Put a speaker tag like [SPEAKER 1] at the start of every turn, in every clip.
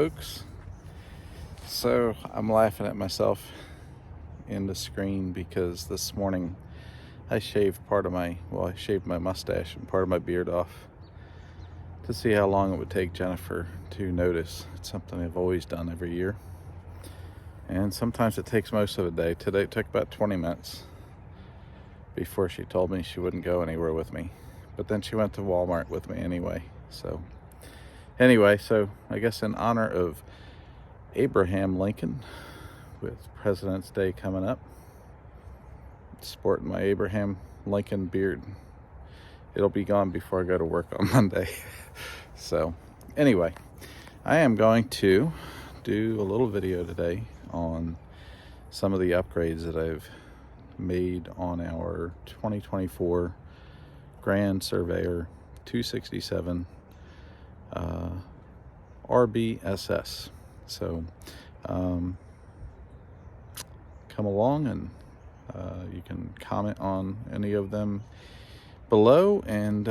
[SPEAKER 1] folks. So I'm laughing at myself in the screen because this morning I shaved I shaved my mustache and part of my beard off to see how long it would take Jennifer to notice. It's something I've always done every year, and sometimes it takes most of the day. Today it took about 20 minutes before she told me she wouldn't go anywhere with me, but then she went to Walmart with me anyway. So I guess in honor of Abraham Lincoln, with President's Day coming up, sporting my Abraham Lincoln beard. It'll be gone before I go to work on Monday. So anyway, I am going to do a little video today on some of the upgrades that I've made on our 2024 Grand Surveyor 267 RBSS. So come along and you can comment on any of them below, and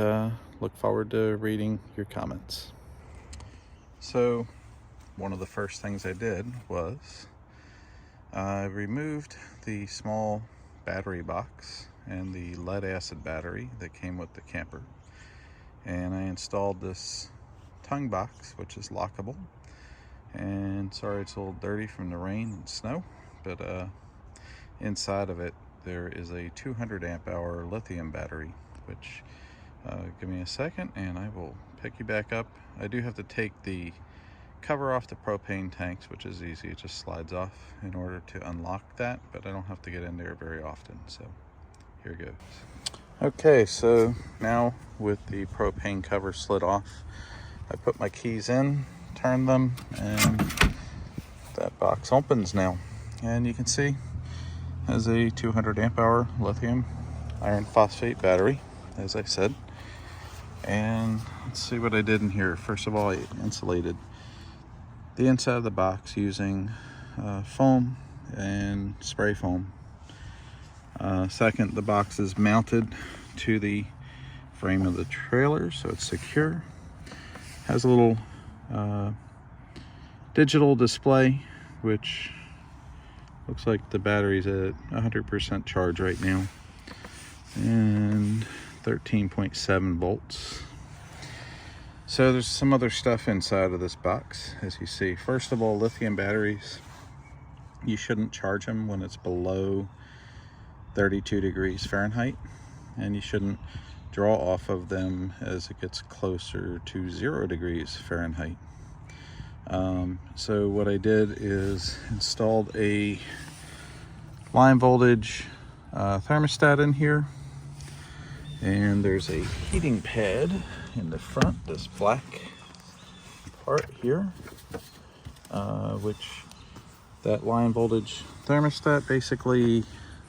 [SPEAKER 1] look forward to reading your comments. So one of the first things I did was I removed the small battery box and the lead acid battery that came with the camper, and I installed this tongue box, which is lockable. And sorry it's a little dirty from the rain and snow, but inside of it there is a 200 amp hour lithium battery, which give me a second and I will pick you back up. I do have to take the cover off the propane tanks, which is easy. It just slides off in order to unlock that, but I don't have to get in there very often. So here goes. Okay, so now with the propane cover slid off, I put my keys in, turn them, and that box opens now. And you can see it has a 200 amp hour lithium iron phosphate battery, as I said. And let's see what I did in here. First of all, I insulated the inside of the box using foam and spray foam. Second, the box is mounted to the frame of the trailer, so it's secure. Has a little digital display, which looks like the battery's at 100% charge right now, and 13.7 volts. So there's some other stuff inside of this box, as you see. First of all, lithium batteries, you shouldn't charge them when it's below 32 degrees Fahrenheit, and you shouldn't draw off of them as it gets closer to 0 degrees Fahrenheit. So what I did is installed a line voltage thermostat in here, and there's a heating pad in the front, this black part here, which that line voltage thermostat basically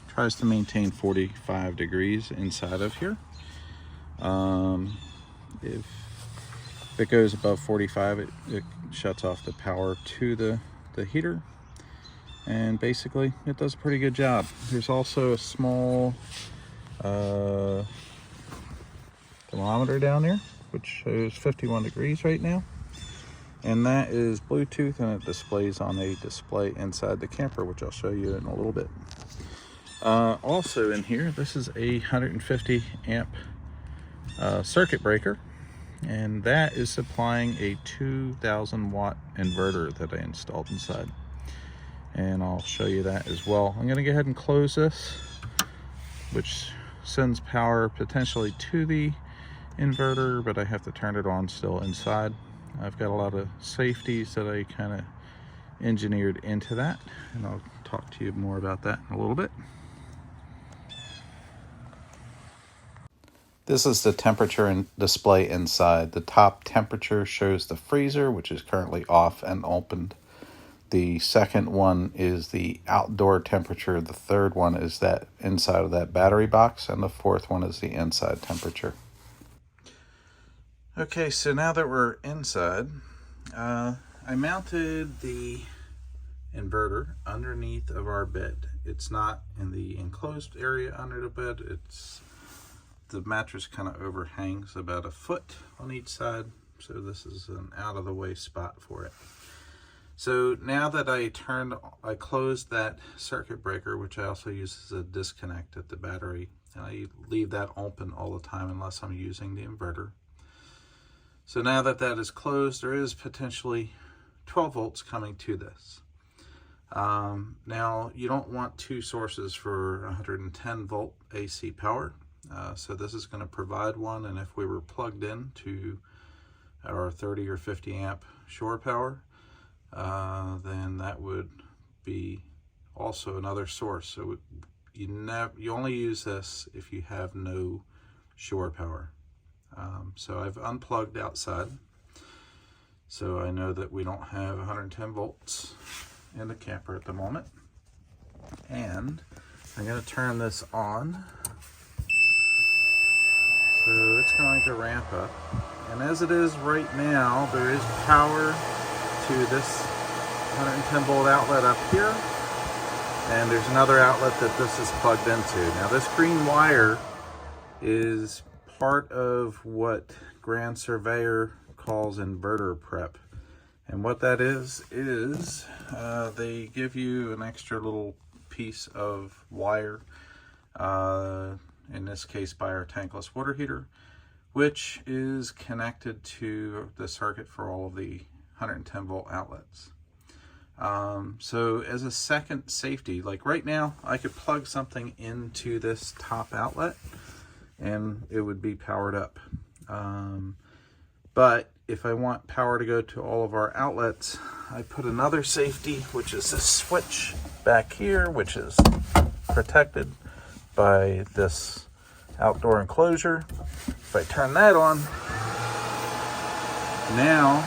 [SPEAKER 1] tries to maintain 45 degrees inside of here. If it goes above 45, it shuts off the power to the heater, and basically it does a pretty good job. There's also a small thermometer down there, which shows 51 degrees right now, and that is Bluetooth, and it displays on a display inside the camper, which I'll show you in a little bit. Also in here, this is a 150 amp circuit breaker, and that is supplying a 2000 watt inverter that I installed inside, and I'll show you that as well. I'm going to go ahead and close this, which sends power potentially to the inverter, but I have to turn it on still inside. I've got a lot of safeties that I kind of engineered into that, and I'll talk to you more about that in a little bit. This is the temperature and display inside. The top temperature shows the freezer, which is currently off and opened. The second one is the outdoor temperature. The third one is that inside of that battery box, and the fourth one is the inside temperature. Okay, so now that we're inside, I mounted the inverter underneath of our bed. It's not in the enclosed area under the bed. The mattress kind of overhangs about a foot on each side, so this is an out of the way spot for it. So now that I closed that circuit breaker, which I also use as a disconnect at the battery, and I leave that open all the time unless I'm using the inverter. So now that that is closed, there is potentially 12 volts coming to this. Now you don't want two sources for 110 volt AC power. So this is going to provide one, and if we were plugged in to our 30 or 50 amp shore power, then that would be also another source. So you only use this if you have no shore power. So I've unplugged outside, so I know that we don't have 110 volts in the camper at the moment. And I'm going to turn this on. So it's going to ramp up. And as it is right now, there is power to this 110 volt outlet up here. And there's another outlet that this is plugged into. Now this green wire is part of what Grand Surveyor calls inverter prep. And what that is they give you an extra little piece of wire, in this case by our tankless water heater, which is connected to the circuit for all of the 110 volt outlets. So as a second safety, like right now, I could plug something into this top outlet and it would be powered up. But if I want power to go to all of our outlets, I put another safety, which is this switch back here, which is protected by this outdoor enclosure. If I turn that on, now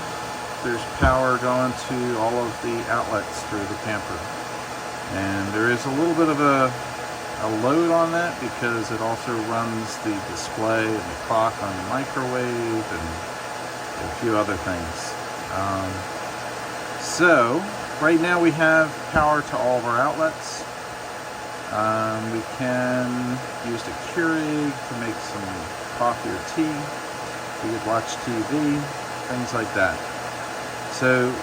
[SPEAKER 1] there's power going to all of the outlets through the camper. And there is a little bit of a load on that because it also runs the display and the clock on the microwave and a few other things. So right now we have power to all of our outlets. We can use the Keurig to make some coffee or tea. We could watch TV, things like that. So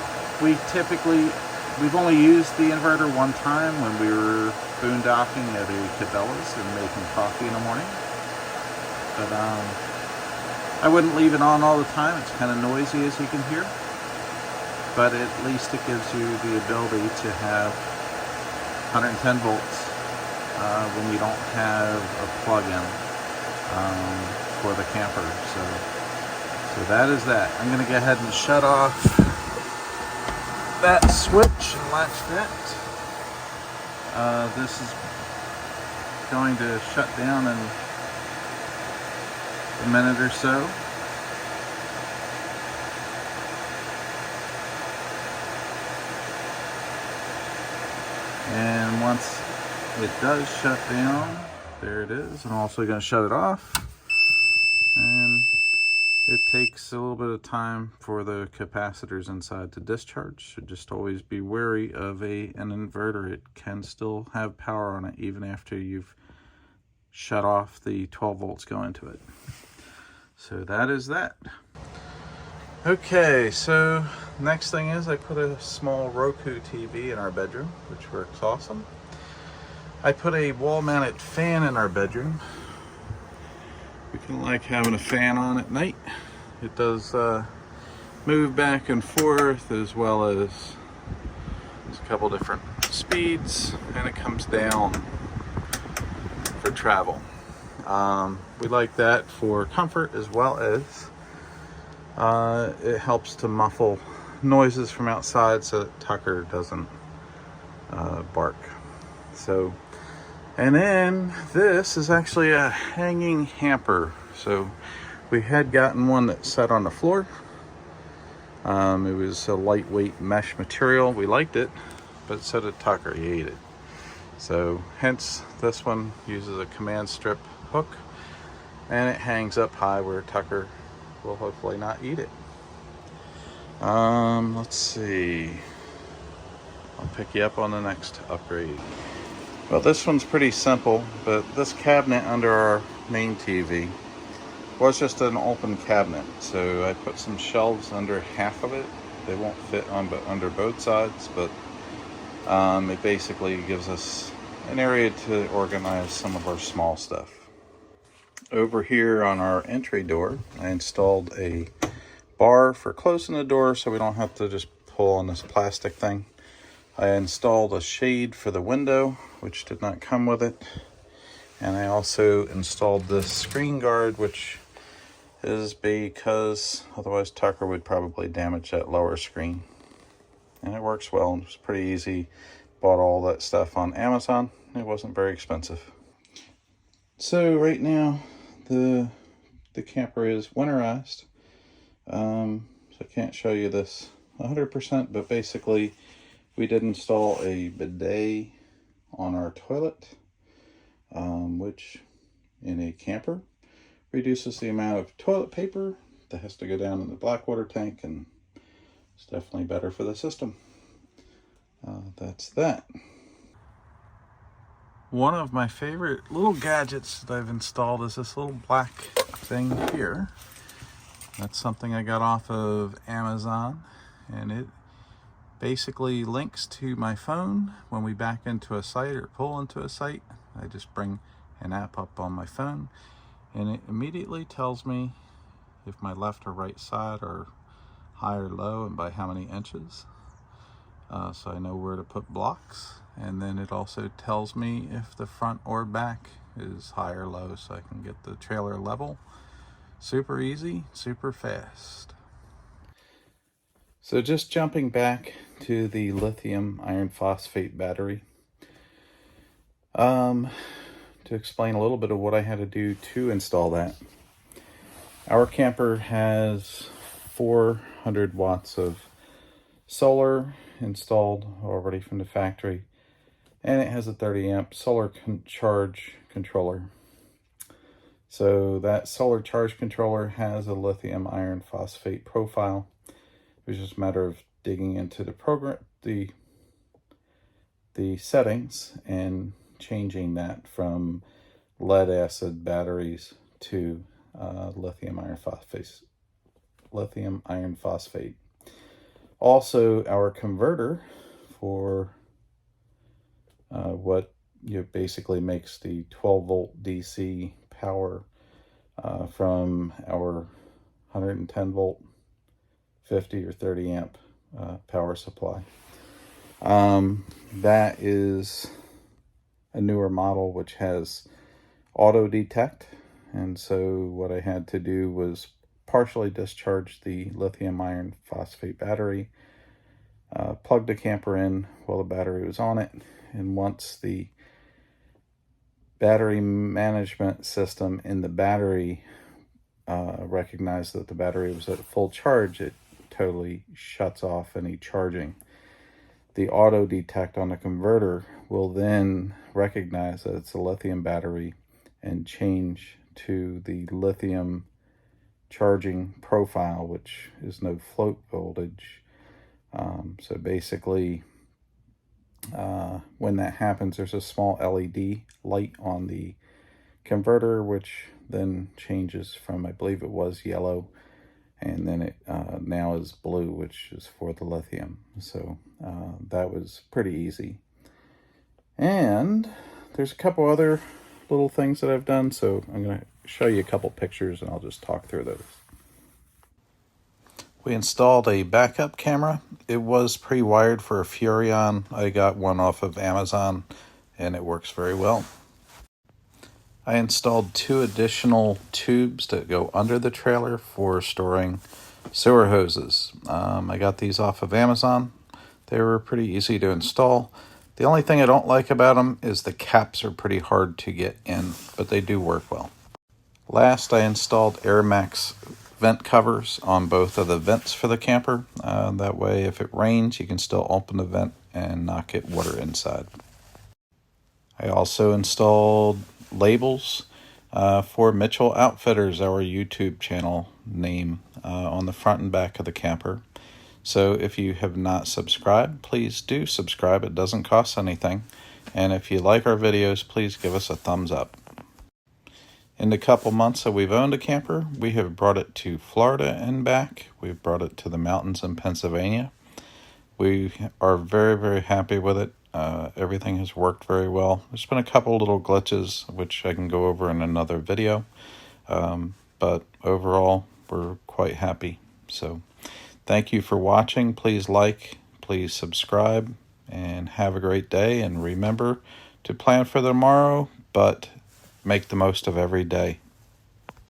[SPEAKER 1] we've only used the inverter one time when we were boondocking at a Cabela's and making coffee in the morning. But I wouldn't leave it on all the time. It's kind of noisy, as you can hear. But at least it gives you the ability to have 110 volts when you don't have a plug-in for the camper. So that is that. I'm going to go ahead and shut off that switch and latch that. This is going to shut down in a minute or so. And once it does shut down, there it is. I'm also going to shut it off. And it takes a little bit of time for the capacitors inside to discharge. So just always be wary of an inverter. It can still have power on it even after you've shut off the 12 volts going to it. So that is that. Okay, so next thing is I put a small Roku TV in our bedroom, which works awesome. I put a wall-mounted fan in our bedroom. We kind of like having a fan on at night. It does move back and forth, as well as there's a couple different speeds, and it comes down for travel. We like that for comfort, as well as it helps to muffle noises from outside so that Tucker doesn't bark. So, and then this is actually a hanging hamper. So we had gotten one that sat on the floor. It was a lightweight mesh material. We liked it, but so did Tucker. He ate it. So hence this one uses a command strip hook, and it hangs up high where Tucker will hopefully not eat it. Let's see. I'll pick you up on the next upgrade. Well, this one's pretty simple, but this cabinet under our main TV was just an open cabinet. So I put some shelves under half of it They won't fit on but under both sides, but it basically gives us an area to organize some of our small stuff. Over here on our entry door, I installed a bar for closing the door so we don't have to just pull on this plastic thing. I installed a shade for the window, which did not come with it. And I also installed this screen guard, which is because otherwise Tucker would probably damage that lower screen. And it works well. It's pretty easy. Bought all that stuff on Amazon. It wasn't very expensive. So right now the camper is winterized. So I can't show you this 100%, but basically we did install a bidet on our toilet, which in a camper reduces the amount of toilet paper that has to go down in the black water tank, and it's definitely better for the system. That's that. One of my favorite little gadgets that I've installed is this little black thing here. That's something I got off of Amazon, and it basically links to my phone. When we back into a site or pull into a site, I just bring an app up on my phone, and it immediately tells me if my left or right side are high or low and by how many inches. So I know where to put blocks, and then it also tells me if the front or back is high or low, so I can get the trailer level. Super easy, super fast. So just jumping back to the lithium iron phosphate battery. To explain a little bit of what I had to do to install that. Our camper has 400 watts of solar installed already from the factory, and it has a 30 amp solar charge controller. So that solar charge controller has a lithium iron phosphate profile. It was just a matter of digging into the program, the settings, and changing that from lead acid batteries to lithium iron phosphate. Also, our converter for what basically makes the 12 volt DC power from our 110 volt 50 or 30 amp power supply. That is a newer model which has auto detect, and so what I had to do was partially discharge the lithium iron phosphate battery, plug the camper in while the battery was on it, and once the battery management system in the battery recognized that the battery was at full charge, it totally shuts off any charging. The auto detect on the converter will then recognize that it's a lithium battery and change to the lithium charging profile, which is no float voltage. So basically, when that happens, there's a small LED light on the converter, which then changes from, I believe it was yellow, and then it now is blue, which is for the lithium. So that was pretty easy. And there's a couple other little things that I've done, so I'm going to show you a couple pictures and I'll just talk through those. We installed a backup camera. It was pre-wired for a Furrion. I got one off of Amazon and it works very well. I installed 2 additional tubes that go under the trailer for storing sewer hoses. I got these off of Amazon. They were pretty easy to install. The only thing I don't like about them is the caps are pretty hard to get in, but they do work well. Last, I installed AirMax vent covers on both of the vents for the camper. That way, if it rains, you can still open the vent and not get water inside. I also installed labels for Mitchell Outfitters, our YouTube channel name, on the front and back of the camper. So if you have not subscribed, please do subscribe. It doesn't cost anything. And if you like our videos, please give us a thumbs up. In the couple months that we've owned a camper, we have brought it to Florida and back. We've brought it to the mountains in Pennsylvania. We are very, very happy with it. Everything has worked very well. There's been a couple little glitches, which I can go over in another video. But overall, we're quite happy. So thank you for watching. Please like, please subscribe, and have a great day. And remember to plan for tomorrow, but make the most of every day.